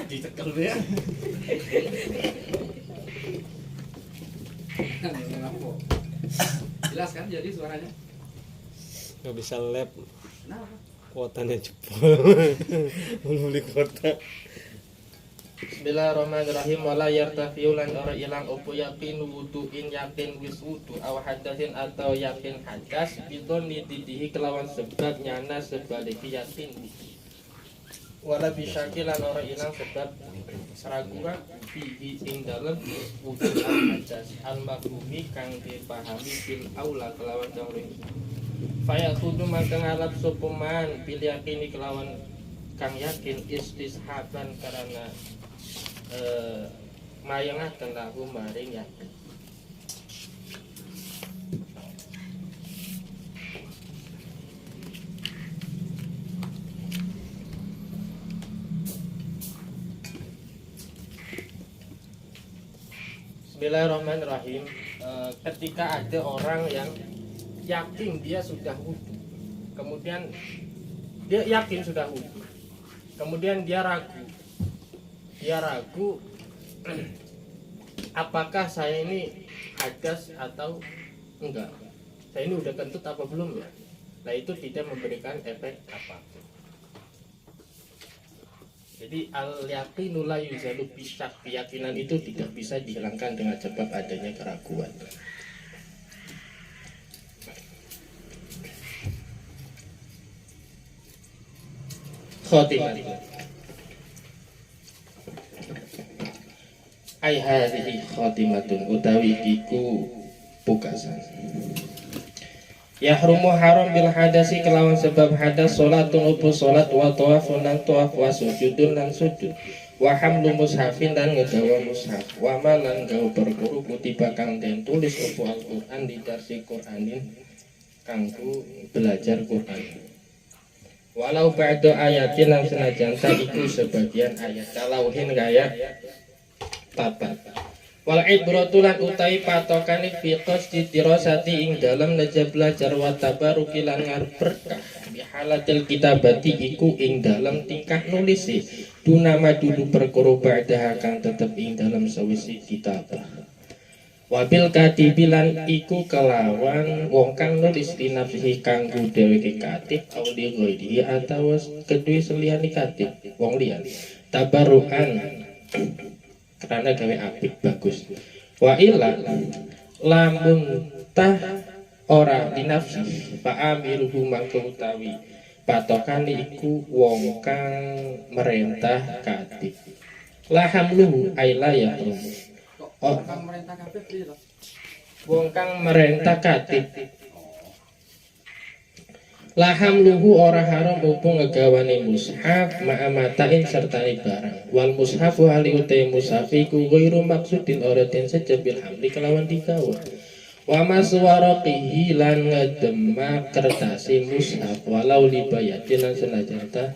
Dicekel ya. Jelas kan jadi suaranya? Nggak bisa lab, Kenapa? kuotanya jebol. Belum beli kuota. Bismillahirrahmanirrahim. Wala yartafiu lan ora ilang opo yakin wuduin yakin wis wudu aw hadasin atau yakin hadas bidon didihi kelawan sebab nyana sebaliki yakin wala bisyaki lan ora ilang sebab ragu bihi ing dalem wudu al hadas al maghumi kang dipahami bil aula kelawan dawuh faya kudu maka ngalap sopeman bil yakini kelawan kang yakin istishaban karena mayangaken lahu maring yakin. Bismillahirrahmanirrahim. Ketika ada orang yang yakin dia sudah wudu, kemudian dia yakin sudah wudu, kemudian dia ragu apakah saya ini hadas atau enggak, saya ini udah kentut apa belum ya. Nah itu tidak memberikan efek apapun. Jadi al-yaqinu la yuzalu bisyak, keyakinan itu tidak bisa dihilangkan dengan sebab adanya keraguan. Khotimah ai hadhihi khatimatun utawi iku pukasan. Yahrumu haram bil hadasi kelawan sebab hadas salatun upu salat wa tawafun lan tawaf wa sujudun lan sujud wa hamlu mushafin dan ngegawa mushaf wa malan gawe perkuru kutiba kang den tulis upu Al-Qur'an di darsi Qur'anin kanggo belajar Qur'an. Walau ba'da ayatin lan senajan ta iku sebagian ayat kalauhin gaya papat. Wal ibratu lan utawi patokane fi qasdi dirasati ing dalam naja belajar wa tabaruki lan ngarep berkah bi halatil kitabati iku ing dalam tingkah nulis dunama dulu perkara ba'da kang tetep ing dalam sawise kitabah. Wabil katibilan iku kelawan wong kang nulis di nafsihi kanggo dheweke katib auli ghairi atawa kedue seliyane katib wong liya tabarukan karena gawe apik bagus. Wa illa lamun tah ora dinafsi fa amiruhu mangko utawi patokane iku wong kang merentah katib lahamluhu aila ya Kok kang merentah kabeh piro? wong kang merentah katib laham luhu ora haram upo ngegawane mushaf ma'amatain sertani barang wal mushafu hali utai mushafiku ghairu maksudin ora den sejebil hamli kelawan digawa wa maswaraqihi lan ngedema kertasi mushaf walau libayatin lan senajan ta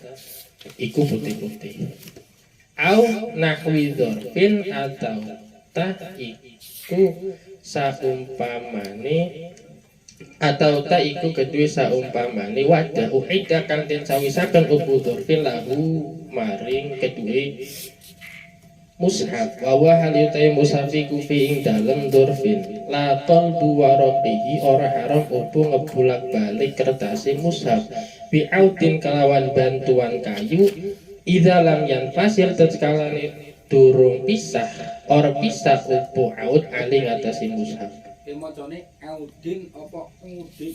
iku putih-putih au nahwi dzarfin atau ta iku saumpamane atau ta iku kedue saumpamane wadah uhida kang den sawisaken ubu dzurfin lahu maring kedue mushaf wa wa hal yutai mushafiku fi ing dalem dzurfin la qalbu waraqihi ora haram ubu ngebulak-balik kertase mushaf bi autin kelawan bantuan kayu idza lam yanfasil tatskalane durung pisah ora pisah ubu aut ali ngatasi mushaf. Ki macane Audin apa Udin?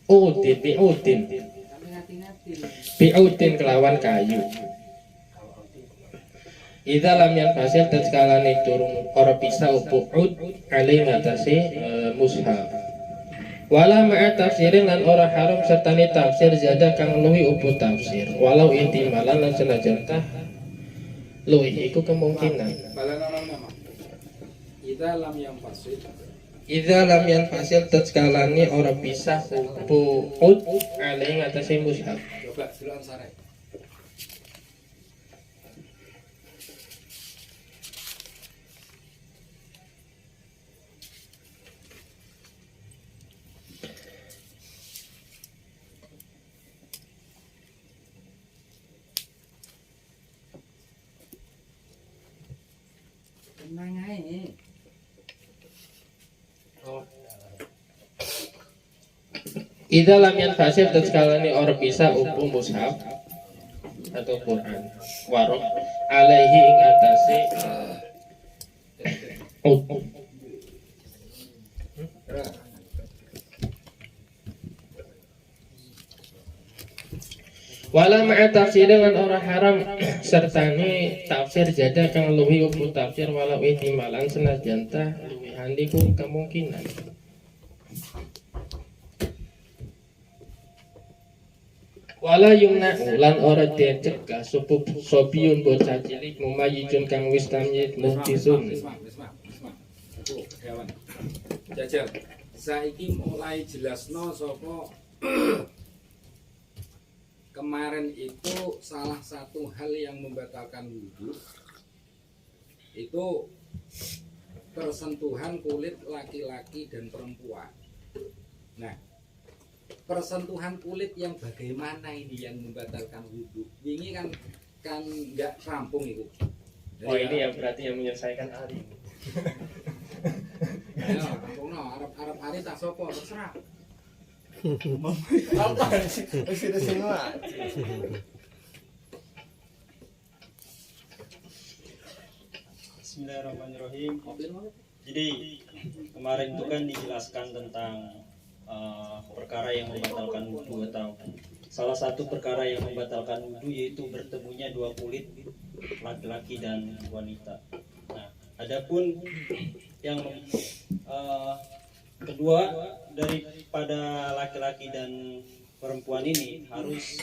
Udin, bi'udin Tapi ngati-ngati. bi'udin kelawan kayu idza lam yanfasil tatskalane durung ora pisah ubu ud ali ngatasi mushaf. Wala ma'a tafsirin lan ora haram sertane tafsir zada kang luwi ubu tafsir walau intimalan lan senajan tah luwi iku kemungkinan. Balana nama. Kita lam yang fasid. Idza lam yanfasil tatskalane ora pisah ubu ud ali ngatasi mushaf. Coba dulu ansare. Idza lam yanfasir taskalani or bisa upu mushaf atau Quran warok alaihi ing atase wala ma'a tafsir lan ora haram sertane tafsir jada kang luwih upu tafsir walau ihtimalan senajan ta luwihan iku kemungkinan. Wala yumna lan ora dicegah supup sobiun bocah cilik mumayijun kang wis tamyiz muhtisun. Tuh, kawan. Jajal. Saiki mulai jelasno sapa kemarin itu salah satu hal yang membatalkan wudhu itu persentuhan kulit laki-laki dan perempuan. Nah, persentuhan kulit yang bagaimana ini yang membatalkan wudhu? Ini kan nggak rampung itu. Oh ini yang berarti yang menyelesaikan hari ini. Ya, rampung no. Arab hari tak sopo terserah. Apa sih? Sudah semua. Bismillahirrahmanirrahim. Jadi kemarin itu kan dijelaskan tentang perkara yang membatalkan wudhu atau salah satu perkara yang membatalkan wudhu yaitu bertemunya dua kulit laki-laki dan wanita. Nah, adapun yang kedua daripada laki-laki dan perempuan ini harus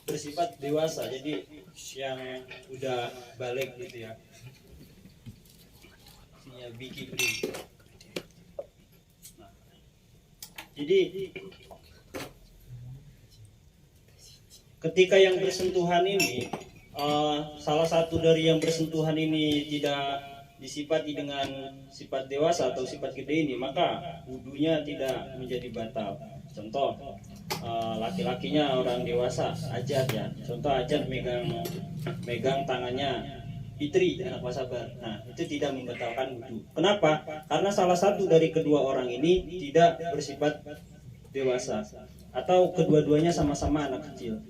bersifat dewasa, jadi yang udah balik gitu ya, biki bri. Nah, jadi ketika yang bersentuhan ini salah satu dari yang bersentuhan ini tidak disifati dengan sifat dewasa atau sifat gede ini, maka wudhunya tidak menjadi batal. Contoh, laki-lakinya orang dewasa, Ajat ya. Contoh Ajat megang tangannya Fitri, anak Wasabar. Nah, itu tidak membatalkan wudhu. Kenapa? Karena salah satu dari kedua orang ini tidak bersifat dewasa atau kedua-duanya sama-sama anak kecil.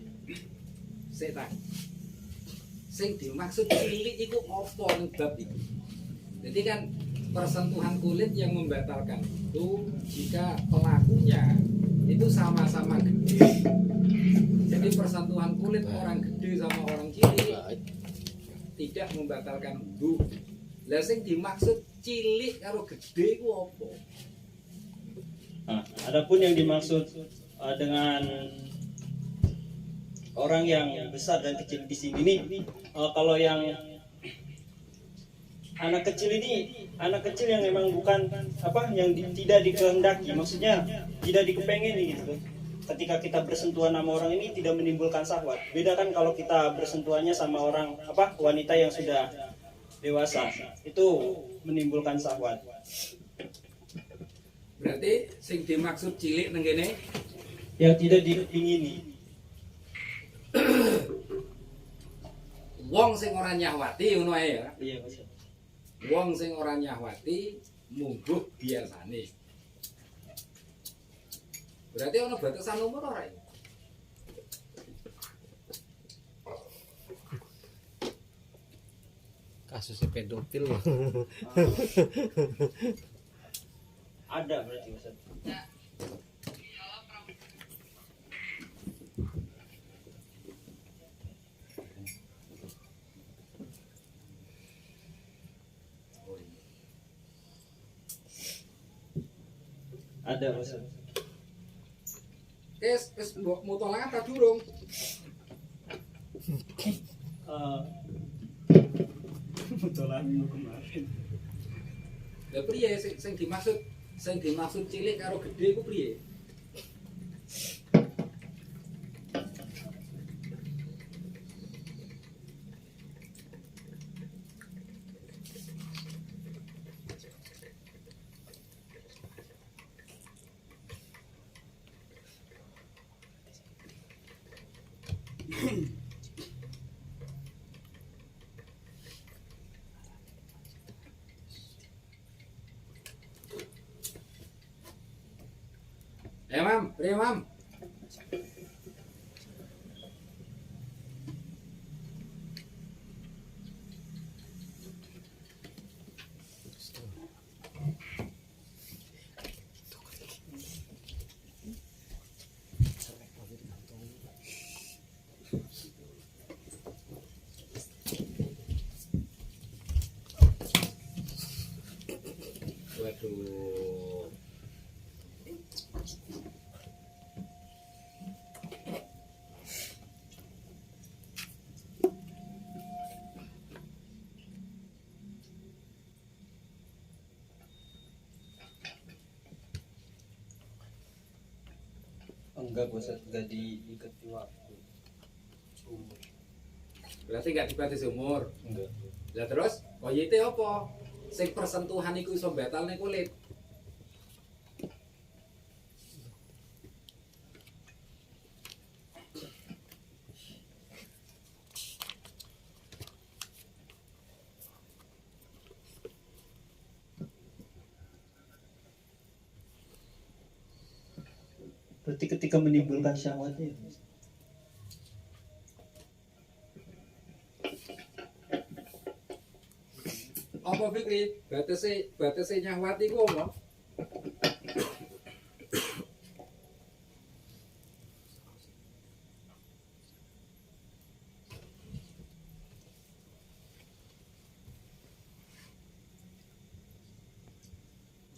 Setan. Sing dimaksud cilik itu apa ning bab iki? Jadi kan persentuhan kulit yang membatalkan itu jika pelakunya itu sama-sama gede. Jadi persentuhan kulit orang gede sama orang cilik tidak membatalkan wudhu. Lah sing dimaksud cilik karo gede ku apa? Nah, adapun yang dimaksud dengan orang yang besar dan kecil di sini nih, kalau yang anak kecil ini, anak kecil yang memang bukan yang tidak dikehendaki, maksudnya tidak dikepengin gitu. Ketika kita bersentuhan sama orang ini tidak menimbulkan syahwat. Beda kan kalau kita bersentuhannya sama orang wanita yang sudah dewasa, itu menimbulkan syahwat. Berarti sing dimaksud cilik nang kene yang tidak diingini. wong sing ora nyahwati ngono ae ya. Iya, Mas. Wong sing ora nyahwati mungguh biasane. Berarti ana batasan umur ora ya? Kasusnya pedofil. Ada berarti, Mas. Ada, Mas. Wis mbok mutolah apa durung? Betulan minggu kemarin. Lah priye sing dimaksud cilik karo gedhe ku priye? Mam, Pria Mam. Waduh. Enggak bosan, enggak diikat di waktu. Berarti gak dibatasi umur. Enggak. Lah terus, koyite apa? Sing persentuhan iku iso batalne kulit. Berarti ketika menimbulkan syahwatnya. Apa Fikri? Batase nyahwat iku apa?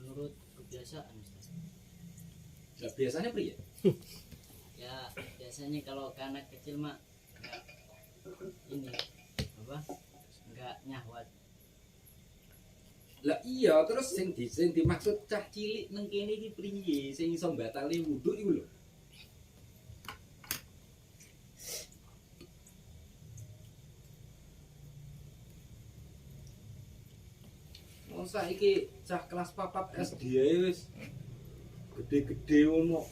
Menurut kebiasaan Ustaz. Lah biasanya priye? Ya biasanya kalau ke anak kecil mah nggak ini apa nggak nyahwat. Lah iya, terus sing dimaksud cah cilik nang kene iki priye? Sing iso batalne wudu iku lho. Masa iki cah kelas 4 SD ae wis gede-gede ngono.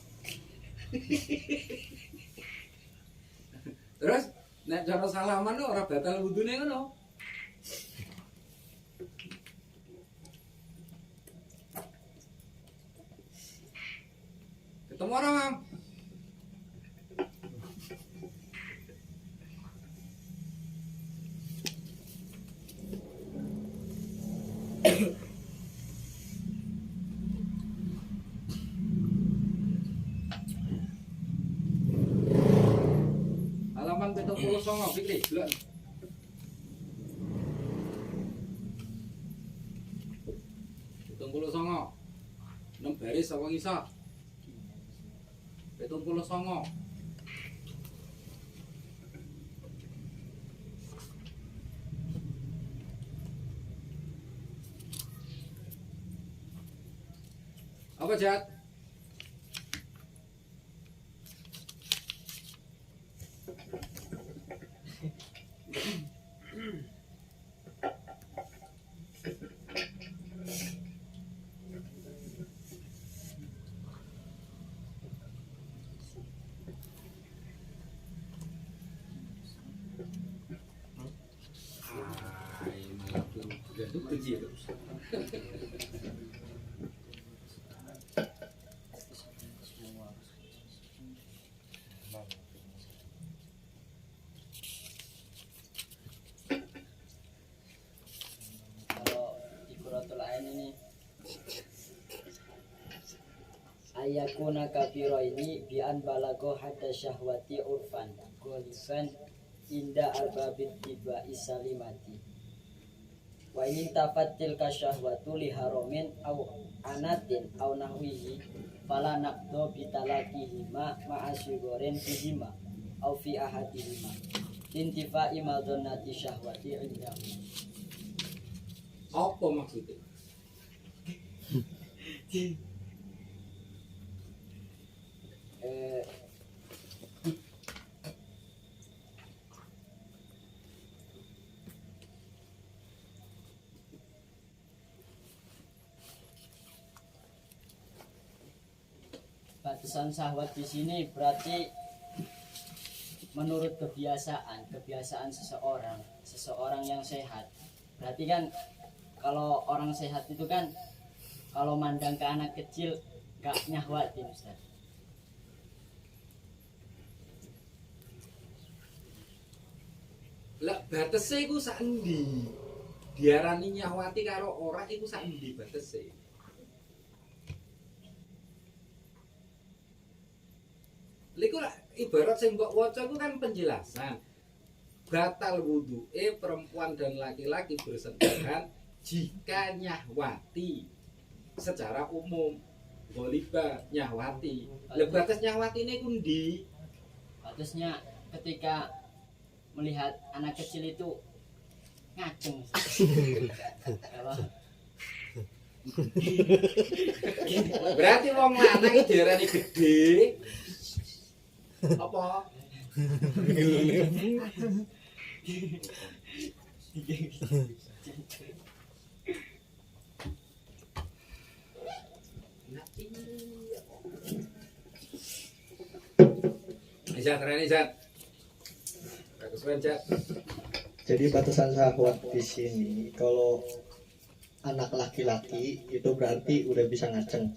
Terus nek cara salaman ora batal wudune ngono. Ketemu orang, Mam. Halaman 79 Fikri, belum. Songo. 6 baris apa ngisor? 79. Apa Jat? Kalau di Qurratul Ain ini ayakuna kabiro ini bi'an balago hadda syahwati urfan goliban inda arbabit tiba isalimati wa ini tafatil kasyahwatu li haromin au anatin au nahwihi fala naqdo bitalakihima ma'asyugoren fihima au fi ahadihima intifa'i madonnati syahwati indahu. Apa maksudnya? Batasan syahwat di sini berarti menurut kebiasaan seseorang yang sehat. Berarti kan kalau orang sehat itu kan kalau mandang ke anak kecil gak nyahwatin Ustaz. Lah batese iku sak endi? Diarani nyahwati karo ora iku sak endi batese? Liku ibarat sing mbok waca iku kan penjelasan. Batal wudu'e perempuan dan laki-laki bersentuhan jika nyahwati secara umum. Goliba nyahwati. Lah batas nyahwati ini ku ndi? Batasnya ketika melihat anak kecil itu ngaceng. Kalau Berarti wong lanang iki diarani gedhe. Apa? Izat, Rani Izat. Bagus banget, Jadi batasan syahwat di sini kalau anak laki-laki itu berarti udah bisa ngaceng.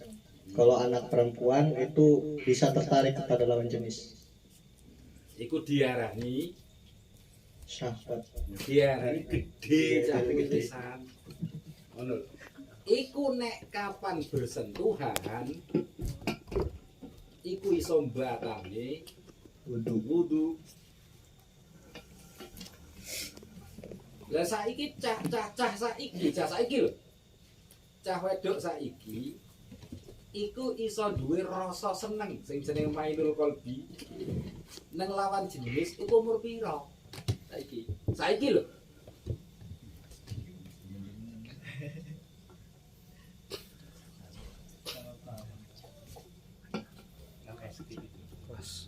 Kalau anak perempuan itu bisa tertarik kepada lawan jenis. Iku diarani Syahwat. gede, cah pisan. Ngono lho. Iku nek kapan bersentuhan iku iso mbatalne wudu. Lah saiki cah saiki lho. Cah wedok saiki iku iso duwe rasa seneng sing jenenge mainul qalbi nang lawan jenis iku umur pira? Saiki lho. Kelas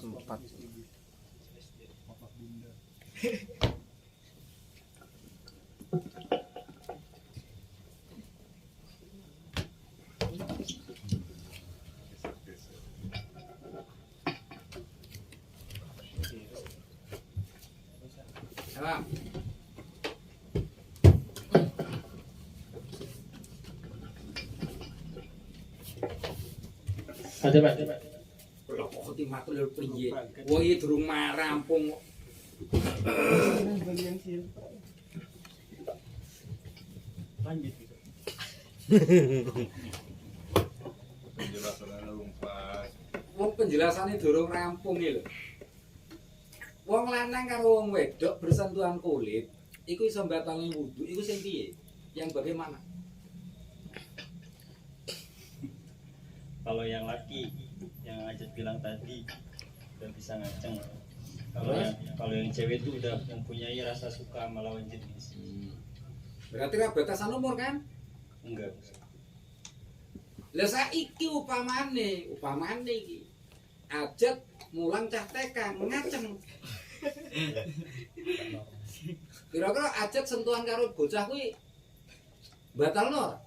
4. Salam. Ada Pak. Lho kok timatul lho piye? Wong iki durung rampung. Lanjut gitu. Wong penjelasane durung rampung iki lho. Wong lanang karo wong wedok bersentuhan kulit, iku iso mbatalne wudu, iku sing piye? Yang bagaimana? Kalau yang laki yang Ajat bilang tadi udah bisa ngaceng. Kalau yang cewek itu udah mempunyai rasa suka melawan jenis. Berarti ra batasan umur kan? Enggak. Lah saiki upamane iki. Ajat mulang cah TK ngaceng. Kira-kira Ajat sentuhan karo bocah kuwi batalno ora?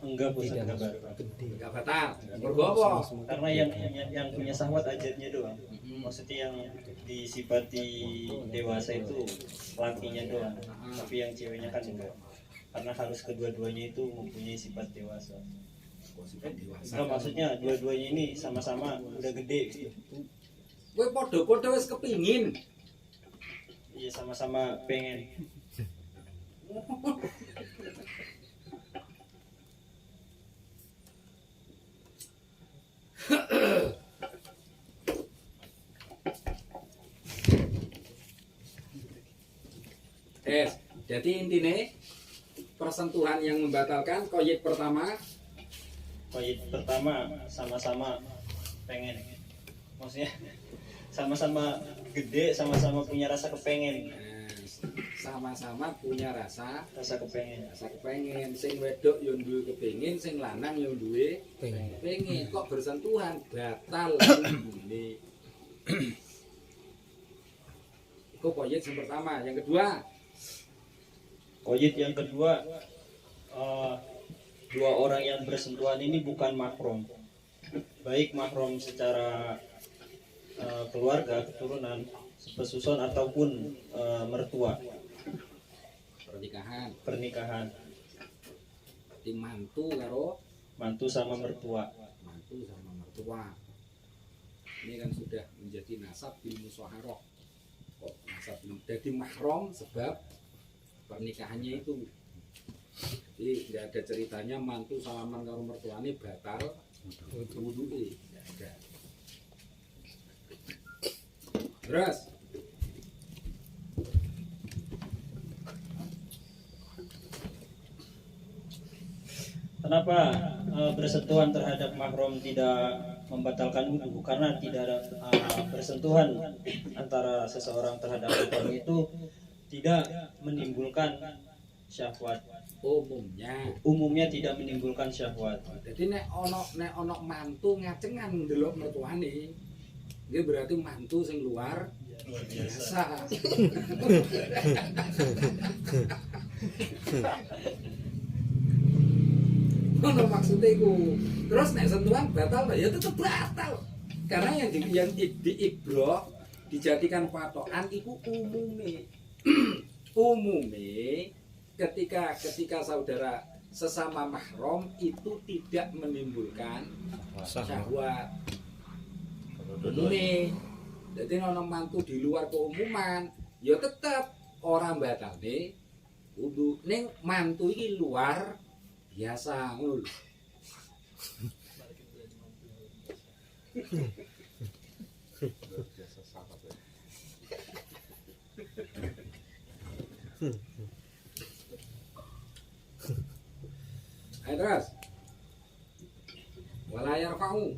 Enggak bosan enggak. Enggak batal. Mergo apa? Karena yang punya syahwat Ajatnya doang. Maksudnya yang disifati dewasa itu lakinya doang. Tapi yang ceweknya kan enggak. Karena harus kedua-duanya itu mempunyai sifat dewasa. Enggak, maksudnya dua-duanya ini sama-sama udah gede. Kowe padha-padha wis kepingin. Iya, sama-sama pengen. Jadi intinya persentuhan yang membatalkan koyit pertama sama-sama pengen. Maksudnya sama-sama gede, sama-sama punya rasa kepengen. sama-sama punya rasa Kepengen. sing wedok yo duwe kepengin, sing lanang yo duwe pengen. Kok bersentuhan batal wudune. Itu koyit yang pertama. Yang kedua Koyit yang kedua dua orang yang bersentuhan ini bukan mahram, baik mahram secara keluarga, keturunan, pesusun ataupun mertua, pernikahan, di mantu karo mantu sama mertua. Ini kan sudah menjadi nasab bil musyawarah. Kok nasab jadi mahram sebab pernikahannya itu. Jadi nggak ada ceritanya mantu salaman karo mertuane batal wudu'e, nggak ada. Terus Kenapa bersentuhan terhadap mahram tidak membatalkan wudhu? Karena tidak ada bersentuhan antara seseorang terhadap mahram itu tidak menimbulkan syahwat. Umumnya tidak menimbulkan syahwat. jadi nek ono mantu ngacengan ndelok mertuane, nggih berarti mantu sing luar biasa. Ono maksudnya iku. Terus nek sentuhan batal ya tetep batal. Karena yang diibrok dijadikan patokan iku umume. Umume ketika saudara sesama mahram itu tidak menimbulkan syahwat. Umume. Jadi ono mantu di luar keumuman, ya tetep orang batalne wudu. Ning mantu iki luar biasa ngono lho. Ayo terus. Walayar kamu.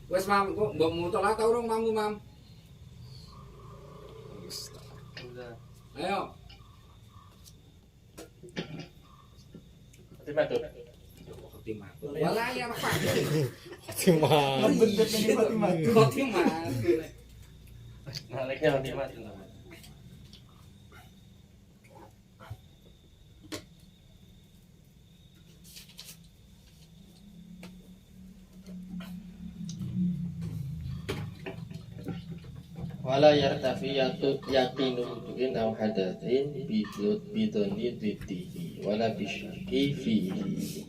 Wes mam, kok mbok mutola ta urung mamu mam? Ayo. Matur. Walayar kamu. Cuma Bentuk ini mati-mati. Khotimah. Naliknya nanti mati. Wala yartafi yaqinu wudu'in aw hadatsin bidoni diddihi wala bisyaki fihi.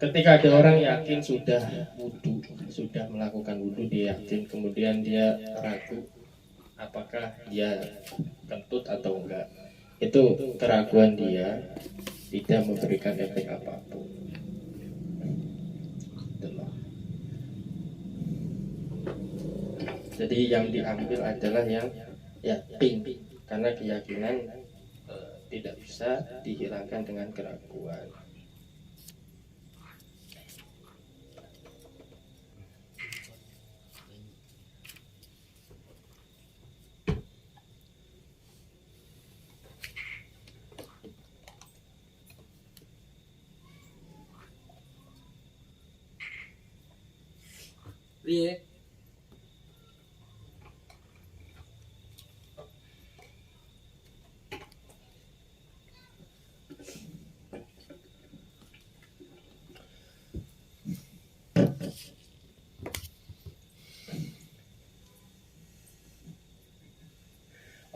Ketika ada orang yakin sudah wudu, sudah melakukan wudu, dia yakin, kemudian dia ragu apakah dia kentut atau enggak, itu keraguan dia tidak memberikan efek apapun. Jadi yang diambil adalah yang yakin, karena keyakinan tidak bisa dihilangkan dengan keraguan. Piye?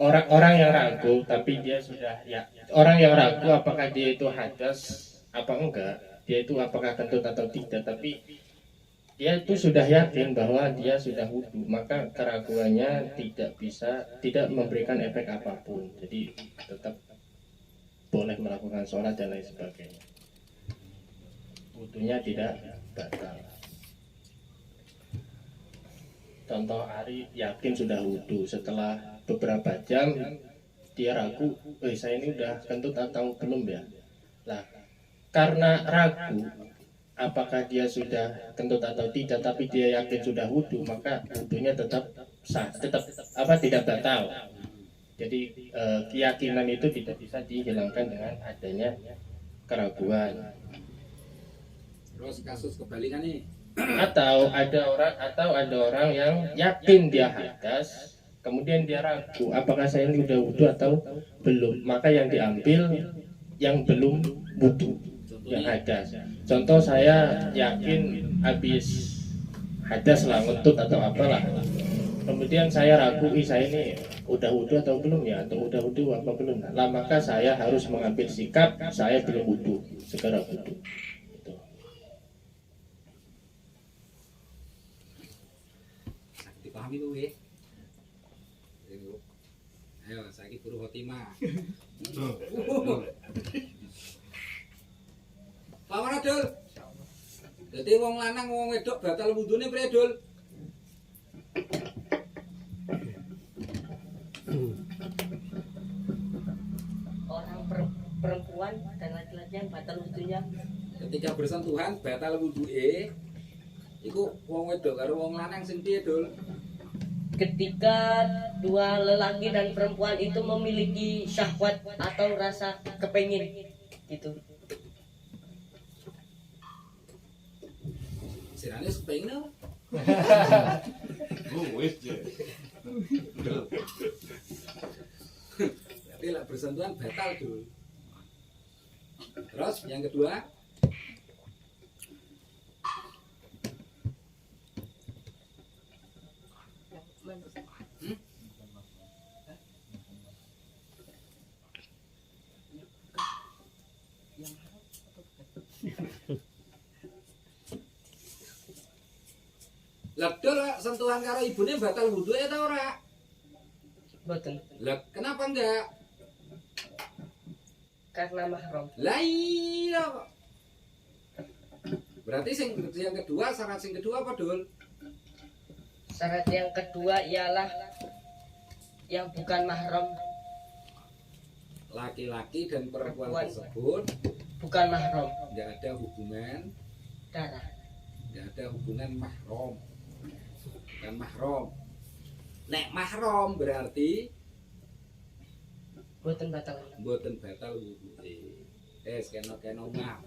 Orang yang ragu, tapi dia sudah orang yang ragu apakah dia itu hadas apa enggak, dia itu apakah kentut atau tidak, tapi dia itu sudah yakin bahwa dia sudah wudu, maka keraguannya tidak memberikan efek apapun. Jadi tetap boleh melakukan sholat dan lain sebagainya. Wudunya tidak batal. Contoh Ari yakin sudah wudu, setelah beberapa jam dia ragu, saya ini udah kentut atau belum ya? Nah, karena ragu apakah dia sudah kentut atau tidak, tapi dia yakin sudah wudu, maka wudunya tetap sah, tidak batal. Jadi keyakinan itu tidak bisa dihilangkan dengan adanya keraguan. Terus kasus kebalikan nih, Atau ada orang yang yakin dia hadas, kemudian dia ragu apakah saya ini udah wudhu atau belum, maka yang diambil yang belum wudhu, yang hadas. Contoh, saya yakin habis hadas lah, ngentut atau apalah, kemudian saya ragu, saya ini udah wudhu atau belum ya, atau udah wudhu apa belum lah, maka saya harus mengambil sikap saya belum wudhu, segera wudhu. Dipahami tuh ya. Ayo, saya buru khotimah. Lawan Dul. Jadi wong lanang wong wedok batal wudune priye, Dul? Orang perempuan dan laki-laki yang batal wudhunya Ketika bersentuhan batal wuduke. Iku wong wedok karo wong lanang sing piye, Dul? ketika dua lelaki dan perempuan itu memiliki syahwat atau rasa kepengin gitu. Sirane sepengin apa? Berarti lah bersentuhan batal, Dul. Terus yang kedua, Ledol sentuhan karo ibune batal wuduke ta ora? Boten, Lah kenapa enggak? karena mahram. Lah iya kok. Berarti yang kedua, syarat yang kedua apa, Dul? Syarat yang kedua ialah yang bukan mahram, Laki-laki dan perempuan Perempuan. tersebut bukan mahram enggak ada hubungan, darah. enggak ada hubungan mahram. Bukan mahram. Nek mahram berarti Boten batal. mboten batal wuduke. Kena mah.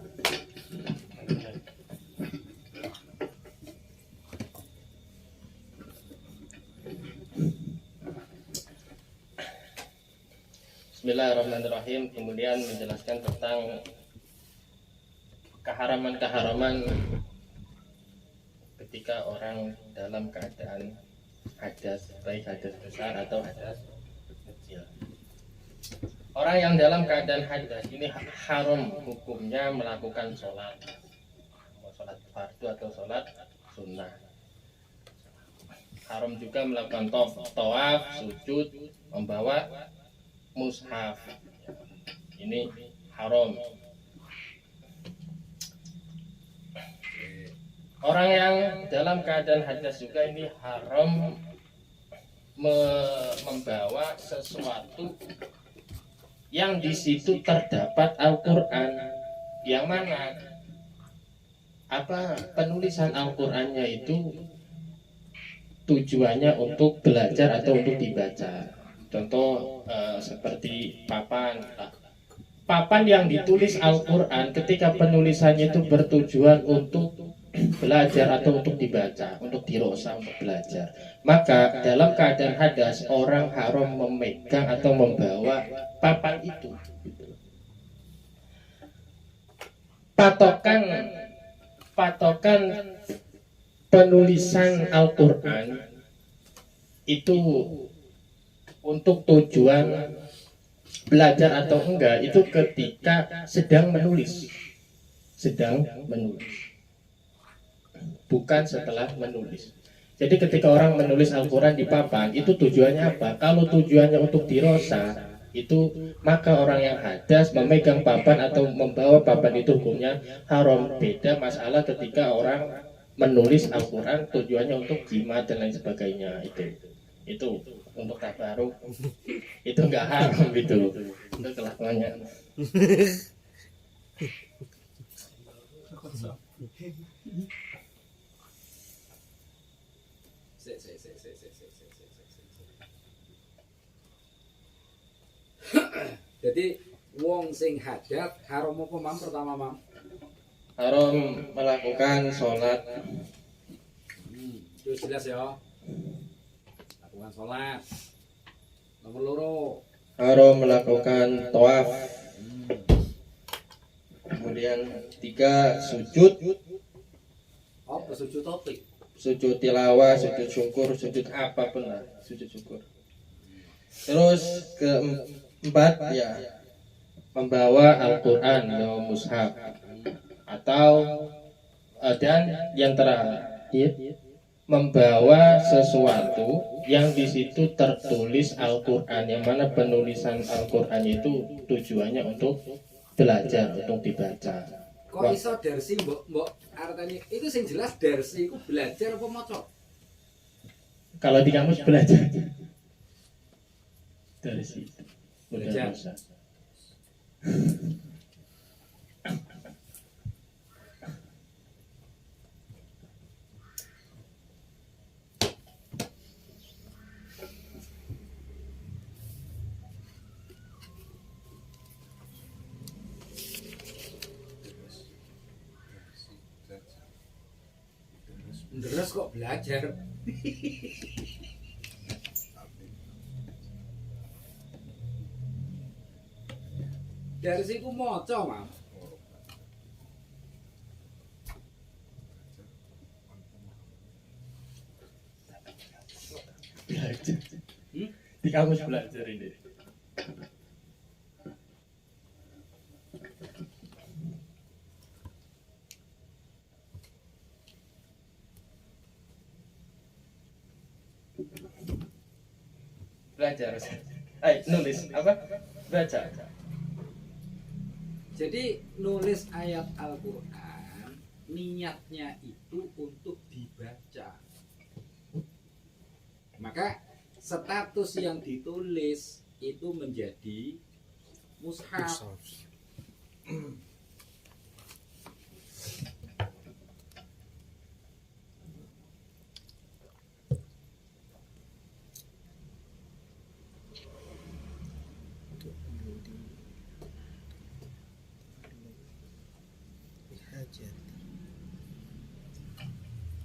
Bismillahirrahmanirrahim. Kemudian menjelaskan tentang keharaman-keharaman ketika orang dalam keadaan hadas, baik hadas besar atau hadas kecil. Orang yang dalam keadaan hadas ini haram hukumnya melakukan sholat, mau sholat fardu atau sholat sunnah. Haram juga melakukan tawaf, sujud, membawa mushaf. Ini haram. Orang yang dalam keadaan hadas juga ini haram membawa sesuatu yang di situ terdapat Al-Quran, yang mana penulisan Al-Qurannya itu tujuannya untuk belajar atau untuk dibaca. Contoh seperti papan yang ditulis Al-Quran, ketika penulisannya itu bertujuan untuk belajar atau untuk dibaca, untuk dirosa, untuk belajar, maka dalam keadaan hadas orang haram memegang atau membawa papan itu. Patokan penulisan Al-Quran itu untuk tujuan belajar atau enggak itu ketika sedang menulis, bukan setelah menulis. Jadi ketika orang menulis Al-Quran di papan itu tujuannya apa? Kalau tujuannya untuk dirosa, itu maka orang yang hadas memegang papan atau membawa papan itu hukumnya haram. Beda masalah ketika orang menulis Al-Quran tujuannya untuk jimat dan lain sebagainya, itu untuk tabaruk, itu enggak haram, itu kelakuannya. Jadi wong sing hadat haram apa mam pertama mam? Haram melakukan sholat Itu jelas ya. Lakukan sholat. Nomor loro. Haram melakukan tawaf. Kemudian 3 sujud, Apa sujud topik? sujud tilawah, sujud syukur, sujud apapun lah, sujud syukur. Terus keempat ya membawa Al-Quran, membawa mushaf, atau dan yang terakhir membawa sesuatu yang di situ tertulis Al-Quran, yang mana penulisan Al-Quran itu tujuannya untuk belajar, untuk dibaca. Kok iso dersi mbok artinya itu sing jelas dersi iku belajar apa maca? Kalau di kamus belajar dari situ Belajar. bisa. Terus kok belajar? Dari siku maca, Mas. Belajar. Di kamus belajar ini. Belajar. Nulis apa? Baca. Jadi nulis ayat Al-Quran niatnya itu untuk dibaca. Maka status yang ditulis itu menjadi mushaf.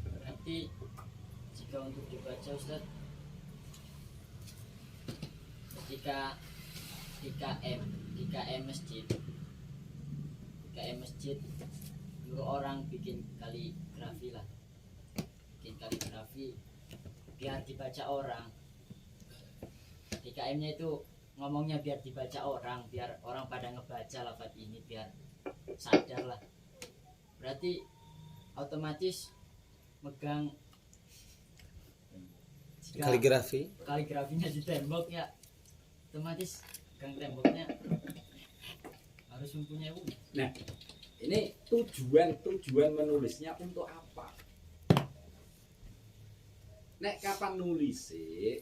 Berarti jika untuk dibaca Ustaz, ketika masjid nyuruh orang bikin kaligrafi lah, biar dibaca orang. DKM-nya itu ngomongnya biar dibaca orang, biar orang pada ngebaca lafaz ini, biar sadar lah. Berarti otomatis megang kaligrafinya di tembok ya, otomatis megang temboknya harus mempunyai ilmu. Nah, ini tujuan menulisnya untuk apa? Nek kapan nulis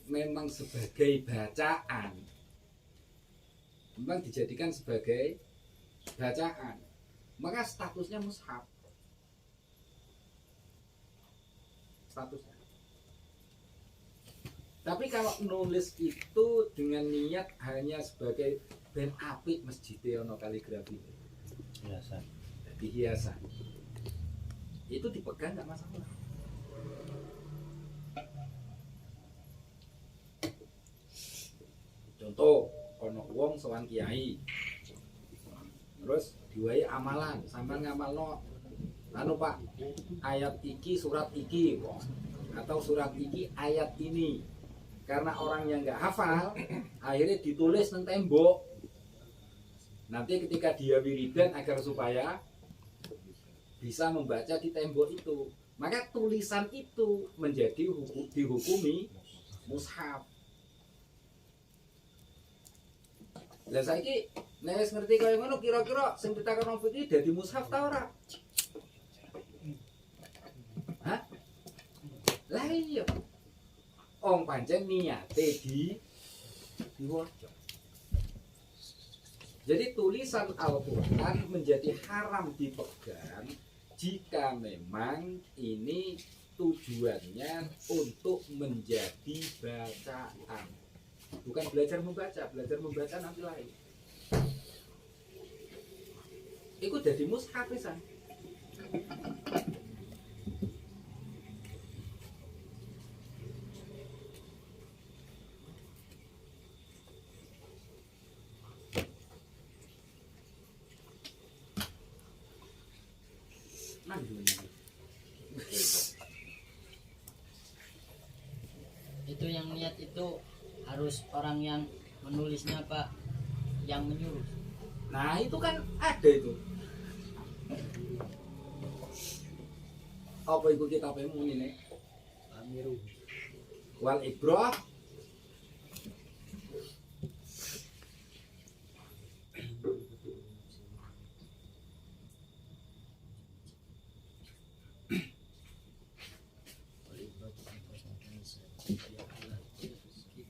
memang sebagai bacaan, memang dijadikan sebagai bacaan, maka statusnya mushaf. Statusnya. Tapi kalau nulis itu dengan niat hanya sebagai ben apik masjid ono kaligrafi, Biasa. jadi hiasan, itu dipegang nggak masalah. Contoh, ono wong sowan kiai, terus diwai amalan, sampai ngamalno, anu Pak, ayat iki surat iki, atau surat iki ayat ini. Karena orang yang nggak hafal, akhirnya ditulis nang tembok. Nanti ketika dia wiridan agar supaya bisa membaca di tembok itu, maka tulisan itu menjadi dihukumi mushaf. Lah saiki nek wis ngerti kaya ngono kira-kira sing ditakon wong fikih dadi mushaf ta ora? Hah? Lah iya. Om pancen niate diwaca. Jadi tulisan Al-Quran menjadi haram dipegang jika memang ini tujuannya untuk menjadi bacaan. Bukan belajar membaca nanti lain. Iku dadi mushaf pisan. Itu yang niat itu harus orang yang menulisnya apa yang menyuruh. Nah itu kan ada itu. Apa itu kita muni nih? Amiru. Wal ibrah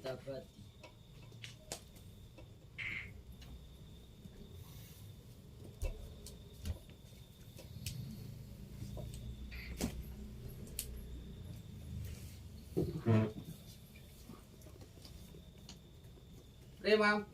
Kita berarti Remam.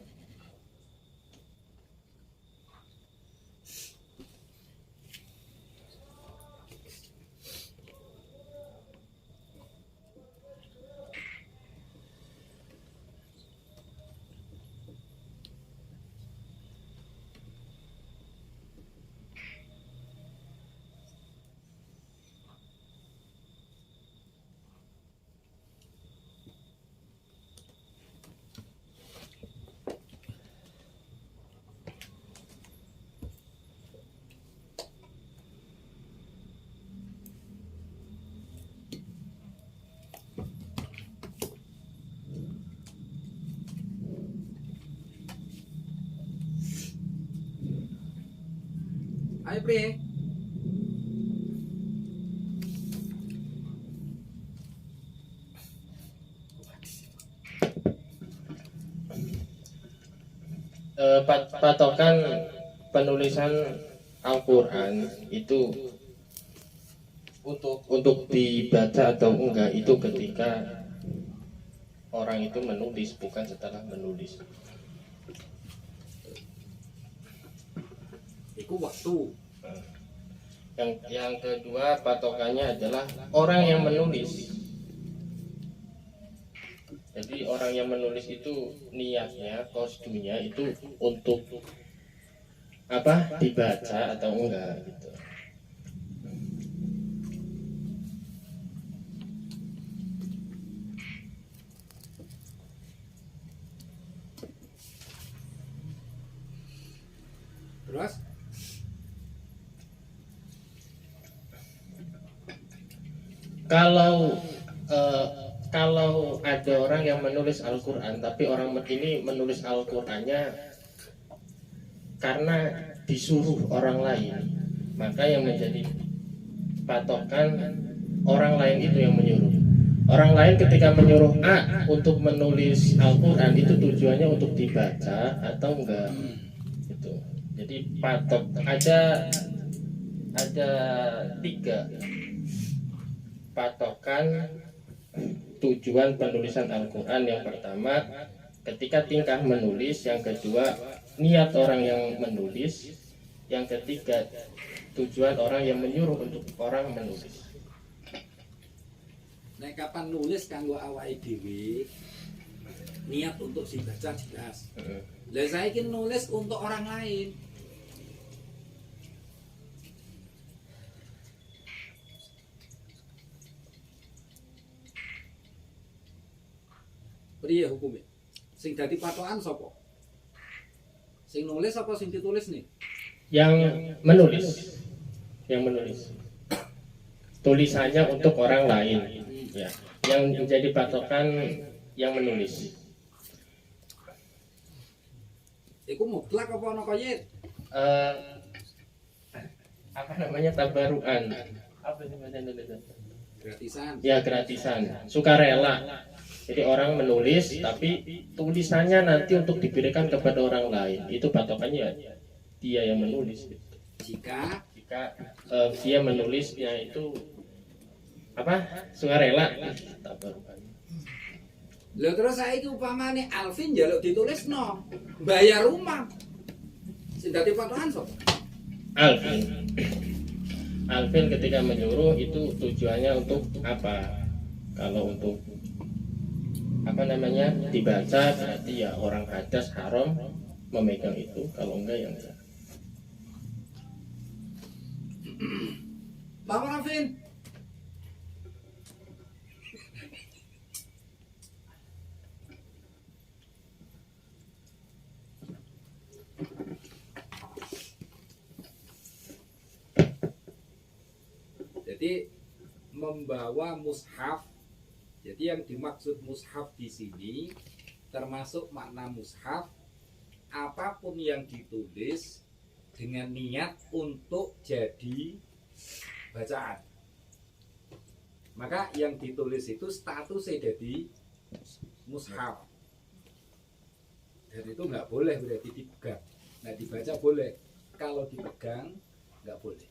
Ayo Pri. Patokan penulisan Al-Quran itu untuk dibaca atau enggak itu ketika orang itu menulis, bukan setelah menulis. Iku waktu. Yang kedua patokannya adalah orang yang menulis. Jadi orang yang menulis itu niatnya, kosdunya itu untuk apa? Dibaca atau enggak gitu. Terus Kalau ada orang yang menulis Al-Quran, tapi orang ini menulis Al-Qurannya karena disuruh orang lain, maka yang menjadi patokan orang lain itu yang menyuruh. Orang lain ketika menyuruh A untuk menulis Al-Quran itu tujuannya untuk dibaca atau enggak gitu. Jadi patok ada 3 patokan tujuan penulisan Al-Quran. Yang pertama ketika tingkah menulis, yang kedua niat orang yang menulis, yang ketiga tujuan orang yang menyuruh untuk orang menulis. nek kapan nulis kanggo awake dhewe niat untuk si baca jelas. Lah saiki nulis untuk orang lain. Priye hukume? Sing dadi patokan sapa? Sing nulis apa sing ditulis nih? Yang menulis tulisannya untuk orang lain ya. Yang menjadi patokan yang menulis. Iku mutlak apa ana qayyid? Apa namanya, tabaruan? Apa sih bahasa Indonesia? Gratisan. Ya, gratisan, sukarela. Jadi orang menulis tapi tulisannya nanti untuk diberikan kepada orang lain. Itu patokannya dia yang menulis. Jika Dia menulisnya itu apa? Sukarela. Tabarukan. lho terus saiki upamane Alvin njaluk ditulisno bayar rumah. Sing dadi patokan sapa? Alvin ketika menyuruh itu tujuannya untuk apa? Kalau untuk apa namanya dibaca berarti ya orang hadas haram memegang itu, kalau enggak ya enggak. Bapak Alvin. Jadi membawa mushaf. Jadi yang dimaksud mushaf di sini termasuk makna mushaf apapun yang ditulis dengan niat untuk jadi bacaan. Maka yang ditulis itu statusnya jadi mushaf. Dan itu nggak boleh berarti dipegang. Nah dibaca boleh, kalau dipegang nggak boleh.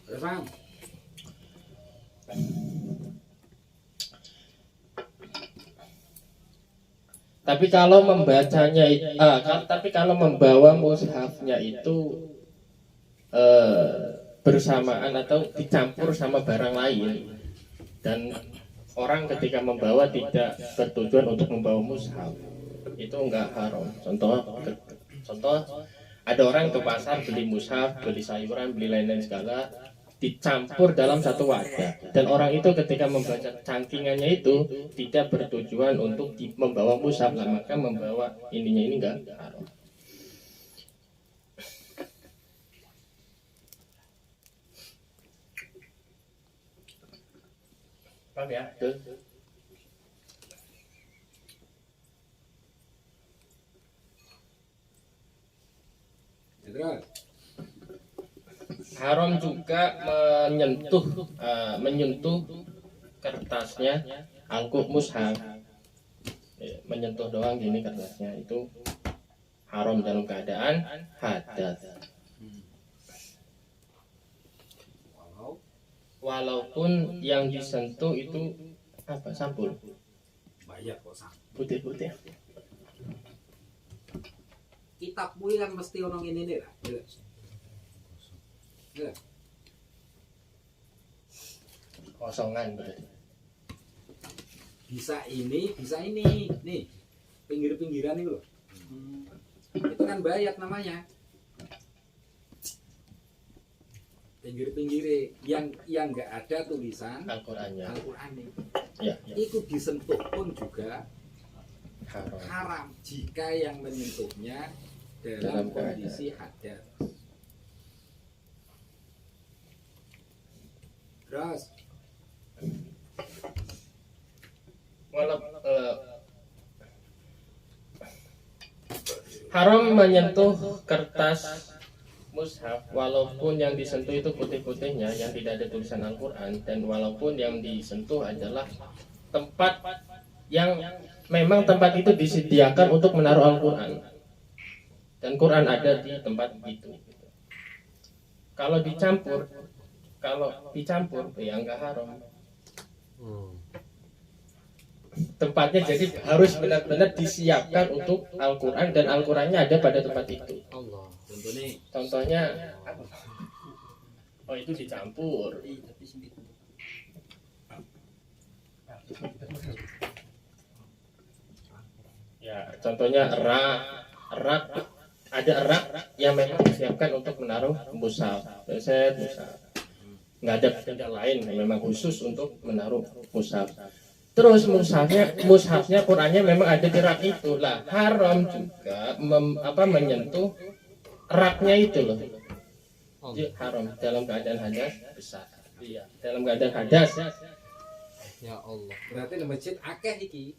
Terus paham? Tapi kalau membacanya, tapi kalau membawa mushafnya itu bersamaan atau dicampur sama barang lain, dan orang ketika membawa tidak bertujuan untuk membawa mushaf, itu enggak haram. Contoh ada orang ke pasar beli mushaf, beli sayuran, beli lain-lain segala, dicampur dalam satu wadah, dan orang itu ketika membaca cangkingannya itu tidak bertujuan untuk membawa mushaf, lah maka membawa ininya ini enggak haram. Paham ya? Tuh. Terus Haram juga menyentuh kertasnya angkuk mushaf. Menyentuh doang gini kertasnya itu haram dalam keadaan hadas. Walaupun yang disentuh itu apa, sampul bayar kok sang. putih-putih. Kitab kuwi kan mesti ono ngene nih lah. Ya. Kosongan berarti. Bisa ini, nih pinggir-pinggiran itu loh. Itu kan bayat namanya. Pinggir-pinggir yang nggak ada tulisan Al-Qur'annya. Al-Qur'an ini. Ya, ya. Itu disentuh pun juga Haram. haram jika yang menyentuhnya Dalam dalam kondisi hadas. Terus haram menyentuh kertas mushaf walaupun yang disentuh itu putih-putihnya yang tidak ada tulisan Al-Quran, dan walaupun yang disentuh adalah tempat yang memang tempat itu disediakan untuk menaruh Al-Quran dan Quran ada di tempat itu. Kalau dicampur ya nggak haram. Tempatnya jadi harus benar-benar disiapkan untuk Al-Quran, dan Al-Qurannya ada pada tempat itu. Allah. Contohnya apa? Oh, itu dicampur. Ya, contohnya rak ada rak yang memang disiapkan untuk menaruh mushaf. Beset mushaf. Nggak ada benda lain, memang khusus untuk menaruh mushaf. Terus mushafnya Qurannya memang ada di rak itu lah. Haram juga menyentuh raknya itu loh. Itu haram dalam keadaan hadas besar. Iya, dalam keadaan hadas. Ya Allah. berarti di masjid akeh iki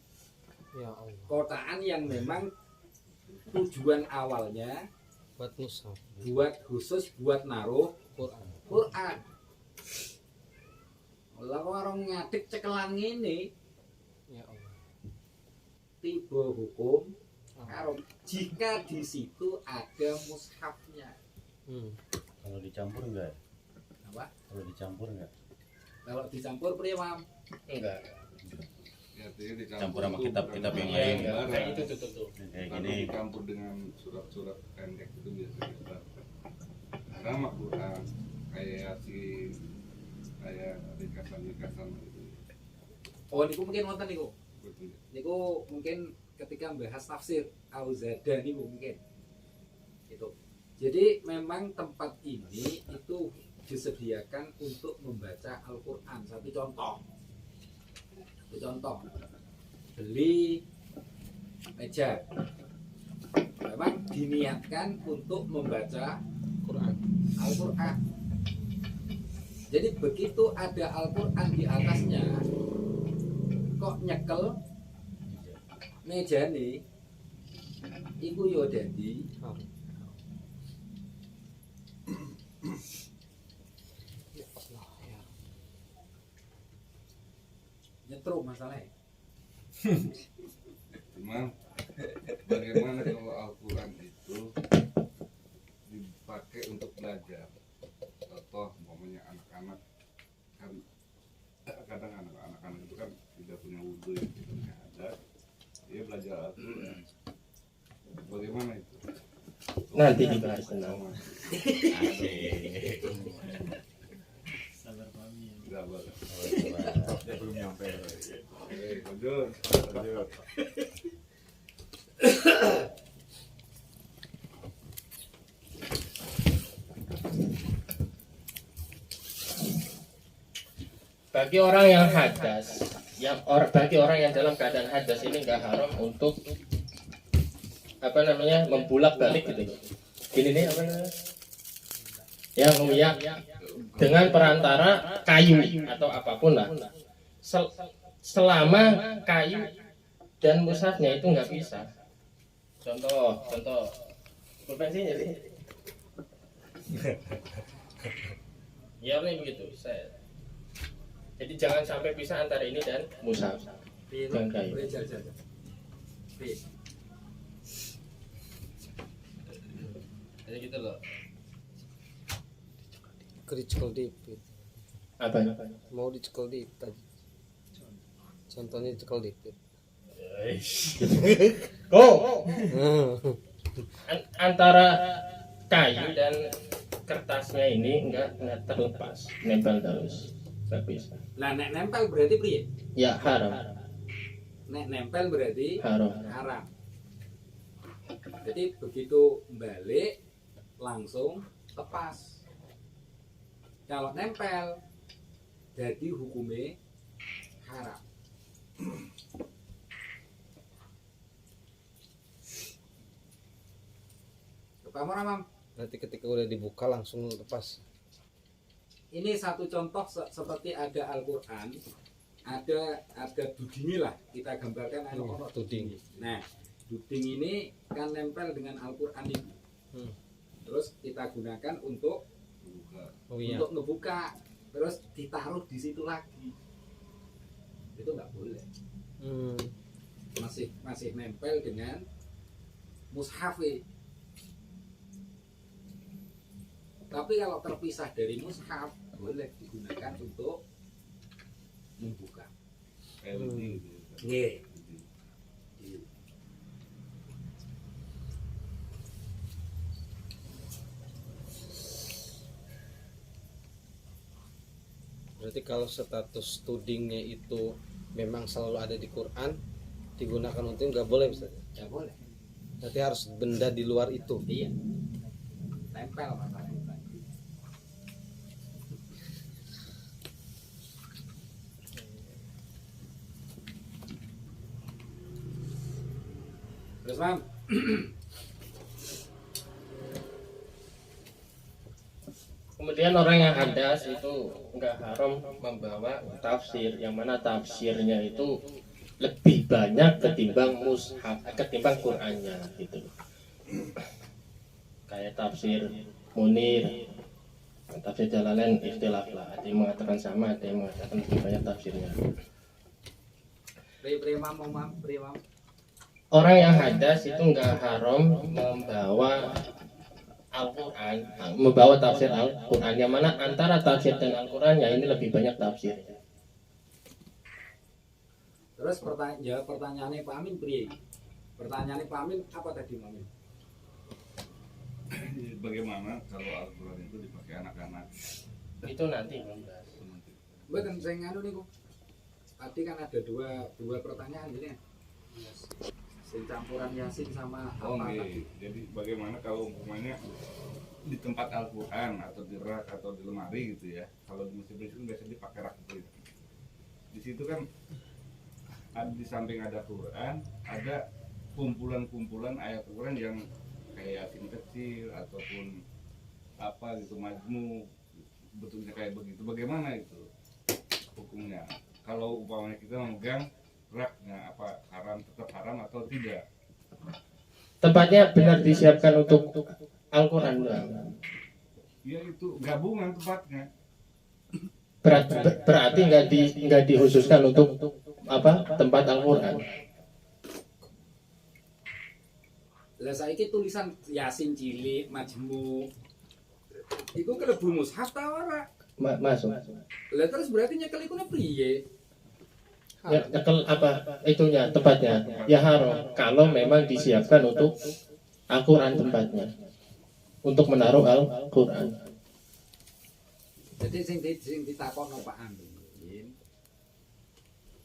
Ya Allah. kotaan yang memang tujuan awalnya Buat mushaf khusus buat naruh Quran. Quran. Lah warung ngadeg cekelan ngene Ya Allah. tiba hukum haram jika di situ ada mushafnya. Kalau dicampur enggak? Apa? Kalau dicampur enggak? Kalau dicampur priwam Enggak. Campur sama kitab-kitab yang Iya, lain. enggak. Kayak itu tuh. Kayak Kalau gini. dicampur dengan surat-surat pendek itu biasanya kita haram Al-Quran, kayak Yasin, kayak ringkasan gitu. Oh niku mungkin wonten niku. Niku mungkin ketika membahas tafsir Al-Zada niku mungkin. Itu. Jadi memang tempat ini itu disediakan untuk membaca Al-Qur'an. Satu contoh. Beli meja. memang diniatkan untuk membaca Quran. Al-Quran. Jadi begitu ada Al-Quran di atasnya, kok nyekel mejane, iku yo dadi Ya Allah ya. nyetrum masalahnya. Cuma bagaimana kalau Al-Quran itu dipakai untuk belajar? Contoh, umpamanya anak-anak kan kadang anak-anak itu kan tidak punya wudhu yang tidak ada, dia belajar Al-Quran. Bagaimana itu? Nanti dibahas tenang. Sabar. Dia belum nyampe. Lanjut. Bagi orang yang hadas, bagi orang yang dalam keadaan hadas ini nggak haram untuk apa namanya membulak balik gitu. Gini nih apa namanya? Yang nguyak dengan perantara kayu atau apapun lah. Selama kayu dan mushafnya itu nggak bisa. Contoh pulpensinya sih. Ya ini begitu. Jadi jangan sampai pisah antara ini dan mushaf. Dan kayu. Jadi gitu loh. Kerickel dipit. Apa? Mau dicekel dipit tadi. Contohnya dicekel dipit. Oh. Antara kayu dan kertasnya ini enggak terlepas, nempel terus. Nggak bisa. Nah, nek nempel berarti piye? Ya haram. Nek nempel berarti Haram. haram. Jadi begitu balik langsung lepas. Kalau nempel jadi hukumnya haram. Kamu ramam. Nanti ketika udah dibuka langsung lepas. Ini satu contoh seperti ada Al-Quran, ada duding lah, kita gambarkan ada Tuding. Nah, duding ini kan nempel dengan Al-Quran ini. Terus kita gunakan untuk Oh iya. untuk ngebuka, terus ditaruh di situ lagi. Itu nggak boleh. Masih nempel dengan mushaf. Tapi kalau terpisah dari mushaf boleh digunakan untuk membuka. Nggih. Berarti kalau status tudingnya itu memang selalu ada di Quran, digunakan untuk nggak boleh Ustaz? Ya boleh. Berarti harus benda di luar itu. Iya. Tempel masalahnya. Terus Mam. Kemudian orang yang hadas itu nggak haram membawa tafsir, yang mana tafsirnya itu lebih banyak ketimbang mushaf, ketimbang Qur'annya gitu. Kayak tafsir Munir, tafsir Jalalain ikhtilaf lah. Ada yang mengatakan sama, ada yang mengatakan lebih banyak tafsirnya. Primam. Orang yang hadas itu nggak haram membawa Al-Quran, membawa tafsir Al-Quran, yang mana antara tafsir dan Al-Qurannya ini lebih banyak tafsirnya. Terus pertanyaannya Pak Amin priye? Pertanyaannya Pak Amin apa tadi Pak Amin? Bagaimana kalau Al-Quran itu dipakai anak-anak? Itu nanti belum bahas. Bukan saya nganu nih kok. Tadi kan ada dua pertanyaan ini. Sing campuran Yasin sama Oh apa nggih. tadi? Jadi bagaimana kalau umpamanya di tempat Al-Quran atau di rak atau di lemari gitu ya? Kalau di masjid itu biasanya dipakai rak gitu ya. Di situ kan di samping ada Quran, ada kumpulan-kumpulan ayat Quran yang kayak yatim kecil ataupun apa gitu majmu bentuknya kayak begitu, bagaimana itu hukumnya kalau umpamanya kita memegang raknya, apa haram, tetap haram atau tidak? Tempatnya benar disiapkan untuk Al-Quran. Ya itu gabungan tempatnya. Berarti nggak dikhususkan untuk apa tempat Al-Quran. Lah saiki tulisan Yasin cilik, Majmu iku kelebu mushaf ta ora? Masuk. Lah terus berarti nyekel iku piye? Ya, nyekel apa itunya tempatnya ya haram kalau memang disiapkan untuk Al-Quran tempatnya untuk menaruh Al-Quran. Jadi sing ditakokno Pak Amin,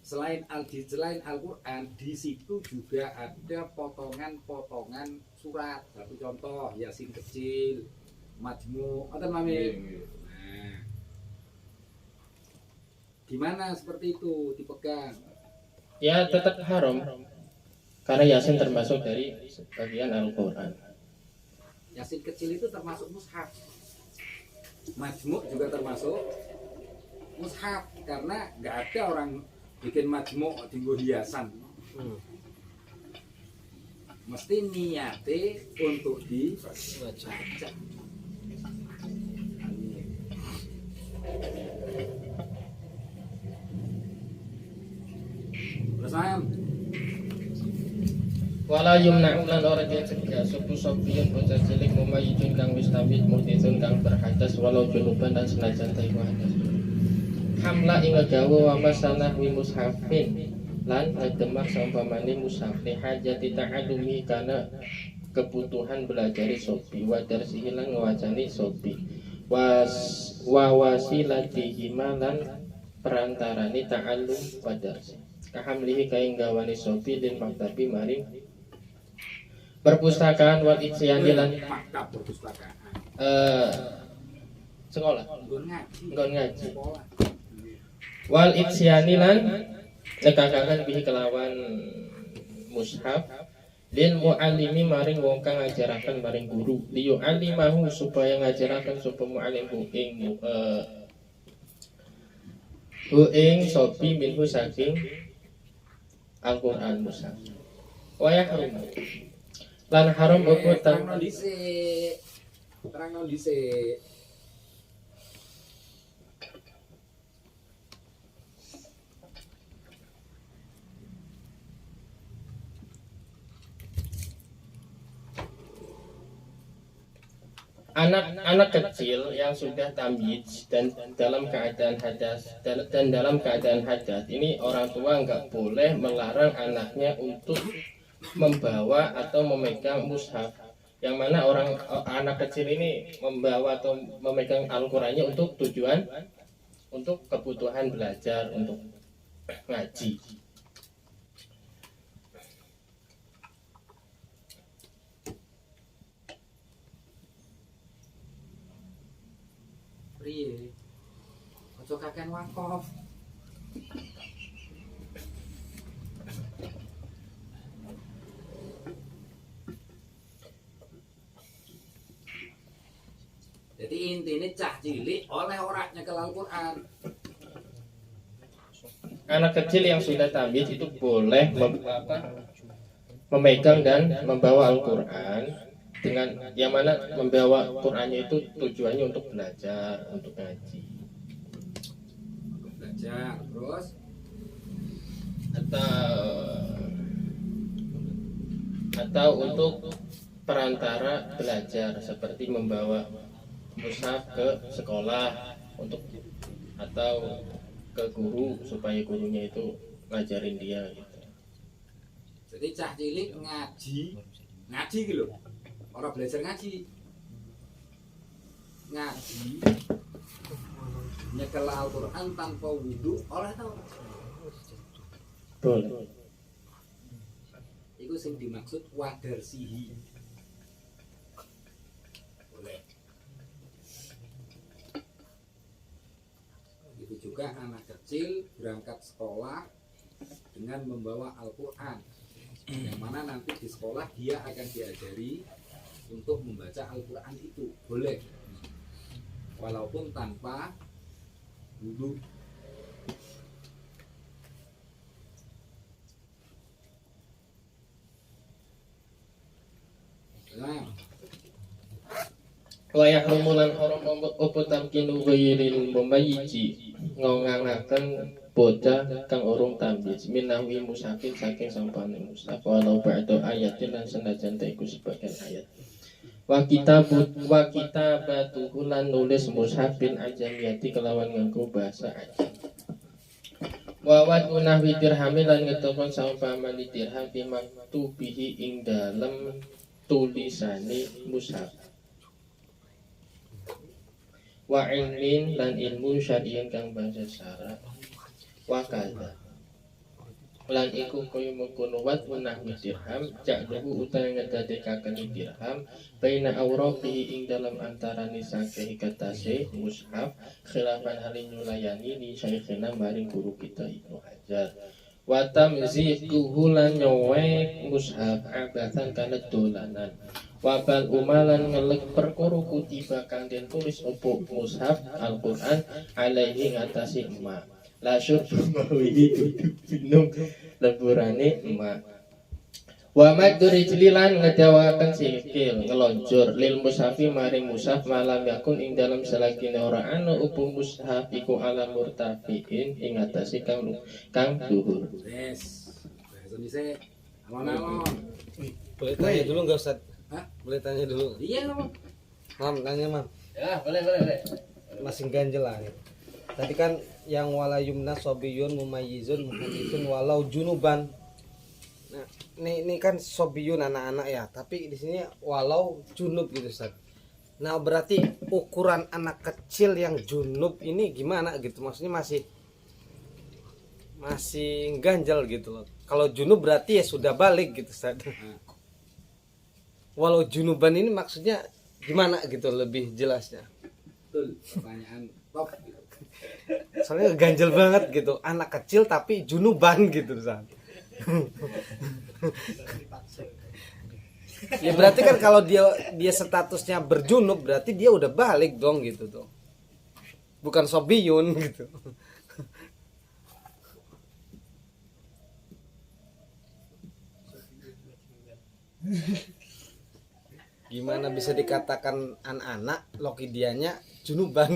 selain Al-Quran di situ juga ada potongan-potongan surat. Satu contoh Yasin kecil, Majmu, atau Mami. Nah, gimana seperti itu dipegang? Ya tetap haram karena Yasin termasuk dari bagian Al-Quran. Yasin kecil itu termasuk mushaf. Majmu juga termasuk mushaf karena nggak ada orang bikin majmu tinggu hiasan. Mesti niate untuk dibaca. Terus ayam. Wala yumna'u lan ora dicegah suku sopiyun bocah cilik mumayyidun kang wis tambit muhtizun kang berhadas walau junuban dan senajan taiwa hadas. Hamla ing nggawa wa masanah wi mushafin lan ngedemak saumpamane mushaf li hajati ta'allumi kana kebutuhan belajari sopi wa darsihi lan ngwacani sopi wa wasilatihi lan perantarane ta'allum wa darsi kahamlihi kaing gawane sopi din maktabi maring perpustakaan wal isyani lan maktab perpustakaan. Sekolah Nggon ngaji. sekolah wal isyani lan nekakaken bihi kelawan mushaf lil muallimi maring wong kang ngajaraken maring guru liyu alimahu supaya ngajaraken sapa muallim ing sopi minhu saking Al-Quran mushaf wa yahrum lan haram apa Terangno dhisik. Terangno dhisik. anak kecil yang sudah tamyiz dan dalam keadaan hadas ini orang tua nggak boleh melarang anaknya untuk membawa atau memegang mushaf, yang mana anak kecil ini membawa atau memegang Al-Qurannya untuk tujuan untuk kebutuhan belajar, untuk ngaji. Priye? Ojo kakean wakaf. Jadi intinya cah cilik oleh ora nyekel Al-Quran. Anak kecil yang sudah tamyiz itu boleh memegang dan membawa Al-Quran, dengan yang mana membawa Qurannya itu tujuannya untuk belajar, untuk ngaji, Belajar terus atau untuk perantara belajar seperti membawa mushaf ke sekolah untuk atau ke guru supaya gurunya itu ngajarin dia gitu. jadi cah cilik ngaji gitu loh. Orang belajar ngaji nyekel Al-Quran tanpa wudhu oleh tau? Boleh. Itu yang dimaksud wadarsihi. Boleh. Itu juga anak kecil berangkat sekolah dengan membawa Al-Quran, yang mana nanti di sekolah dia akan diajari untuk membaca Al-Quran itu boleh, walaupun tanpa wudhu. Nah, wa yahrumulan haram apa tamkinu ghairil mumayyizi ngongangaken bocah kang urung tamyiz minawi musafin saking sampane mushaf walau ba'da ayatin lan senajan ta iku sebagian ayat wa kitabatuhu lan nulis mushafin ajamiyati kelawan nganggo bahasa ajam wa wadunahwi dirhamin lan ngetokon saumpamane dirham fi maktubihi ing dalem tulisane mushaf wa ilmin lan ilmu syar'iyan kang bahasa syara wa kadza lan iku kaya mengkono wat menawi dirham ja'luhu utawi ngedadekaken dirham baina awraqihi ing dalam antarane saking katase mushaf khilafan halin nyulayani li syekhina maring guru kita Ibnu Hajar wa tamziquhu lan nyowek mushaf abathan kana dolanan wabal umalan ngelek perkara kutiba kang den tulis opo mushaf Al-Qur'an alaihi ngatasi emak la syurbu mawihi binung leburane emak wa maduri jlilan ngedawaken sikil ngeloncur lil mushafi maring mushaf malam yakun ing dalam selagine ora ana opo mushaf iku ala murtafiin ing ngatasi kang dhuwur. yes, bahasa Indonesia alon-alon. Boleh tanya dulu nggak Ustaz? Hah? Boleh tanya dulu. Iya Mam. Mam, tanya Mam. Ya, boleh. Masih ganjel lah nih. Tadi kan yang wala yumna sobiyun mumayyizun muhaditsun walau junuban. Nah, ini kan sobiyun anak-anak ya, tapi di sini walau junub gitu Ustaz. Nah, berarti ukuran anak kecil yang junub ini gimana gitu? Maksudnya masih ganjel gitu loh. Kalau junub berarti ya sudah balik gitu Ustaz. Walau junuban ini maksudnya gimana gitu lebih jelasnya? Betul, pertanyaan top. Soalnya ganjel banget gitu, anak kecil tapi junuban gitu Ustaz. Ya berarti kan kalau dia statusnya berjunub berarti dia udah balik dong gitu tuh. Bukan sobiyun gitu. Gimana bisa dikatakan anak-anak lokidianya junuban?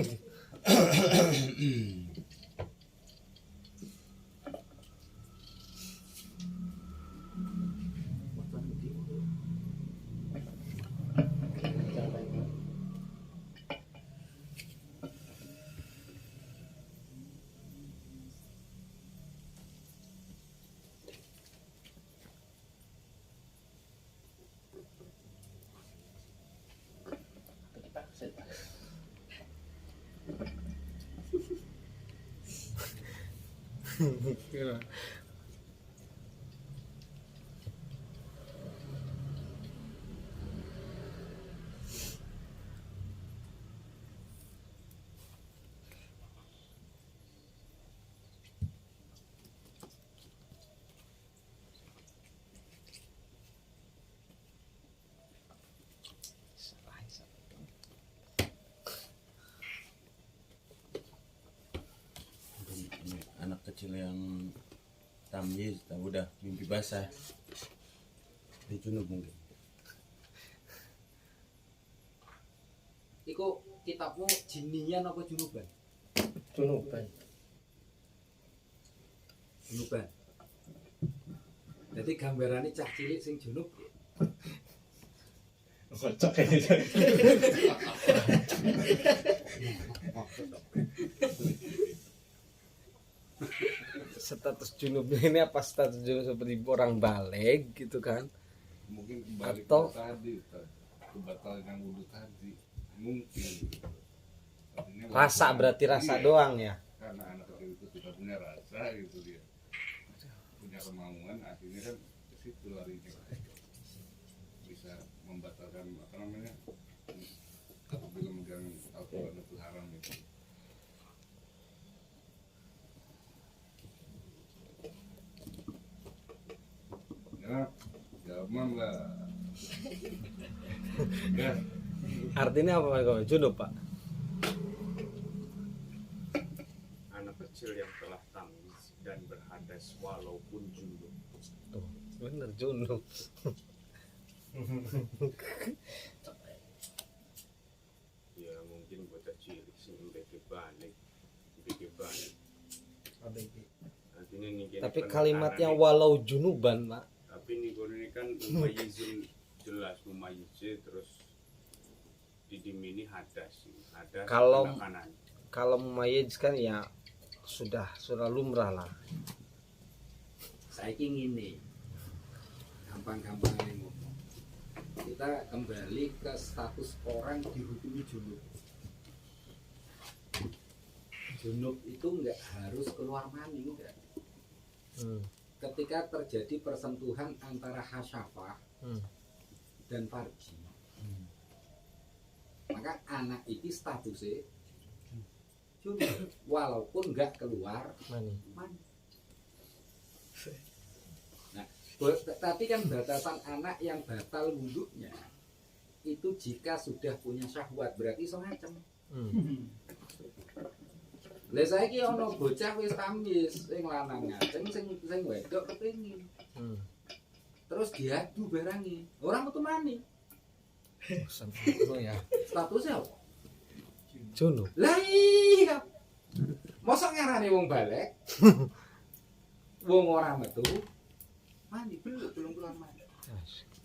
Anak kecil yang tamyiz udah mimpi basah di junub mungkin. Iku kitabmu jinian apa junuban? Junuban. Junuban. Jadi gambarannya cah cilik sing junub. Kocok ini. Status junub ini apa status junub seperti orang balik gitu kan? Mungkin kembali Atau- ke tadi, kebatalan yang wudhu tadi mungkin. Artinya Rasa berarti rasa doang ya. karena anak kecil itu sudah punya rasa gitu dia, punya kemauan, akhirnya kan ke situ larinya, bisa membatalkan apa namanya, apabila megang Al-Quran itu haram itu. Ya, jawaban lah. Artinya apa kok? Junub, Pak? Anak kecil yang telah tangis dan berhadas walaupun junub. Tuh, bener junub. Ya mungkin bocah cilik sing beke balik. Artinya nih Tapi kalimatnya walau junuban, Pak. Tapi ini kan mumayizun jelas mumayiz terus didimini hadas Kalau- kanan. Kalau mumayyiz kan ya sudah lumrah lah. Saya ingin ini gampang-gampang ngomong. Kita kembali ke status orang dihukumi junub. Junub itu nggak harus keluar mani, enggak. Ketika terjadi persentuhan antara hasyafah dan farji, maka anak itu statusnya junub walaupun nggak keluar Mani. mani. Nah, tapi kan batasan anak yang batal wudhunya itu jika sudah punya syahwat, berarti iso ngacem. Lah saiki ana bocah wis tamis, sing lanang ngaceng, sing wedok kepengin. Terus diadu barangi, ora metu mani. Sampai ya. Statusnya apa? Junub. Lah iya. Mosok ngarane wong balik. Wong ora metu mani belum keluar mani.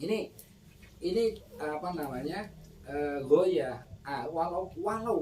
Ini apa namanya? Goyah. Walau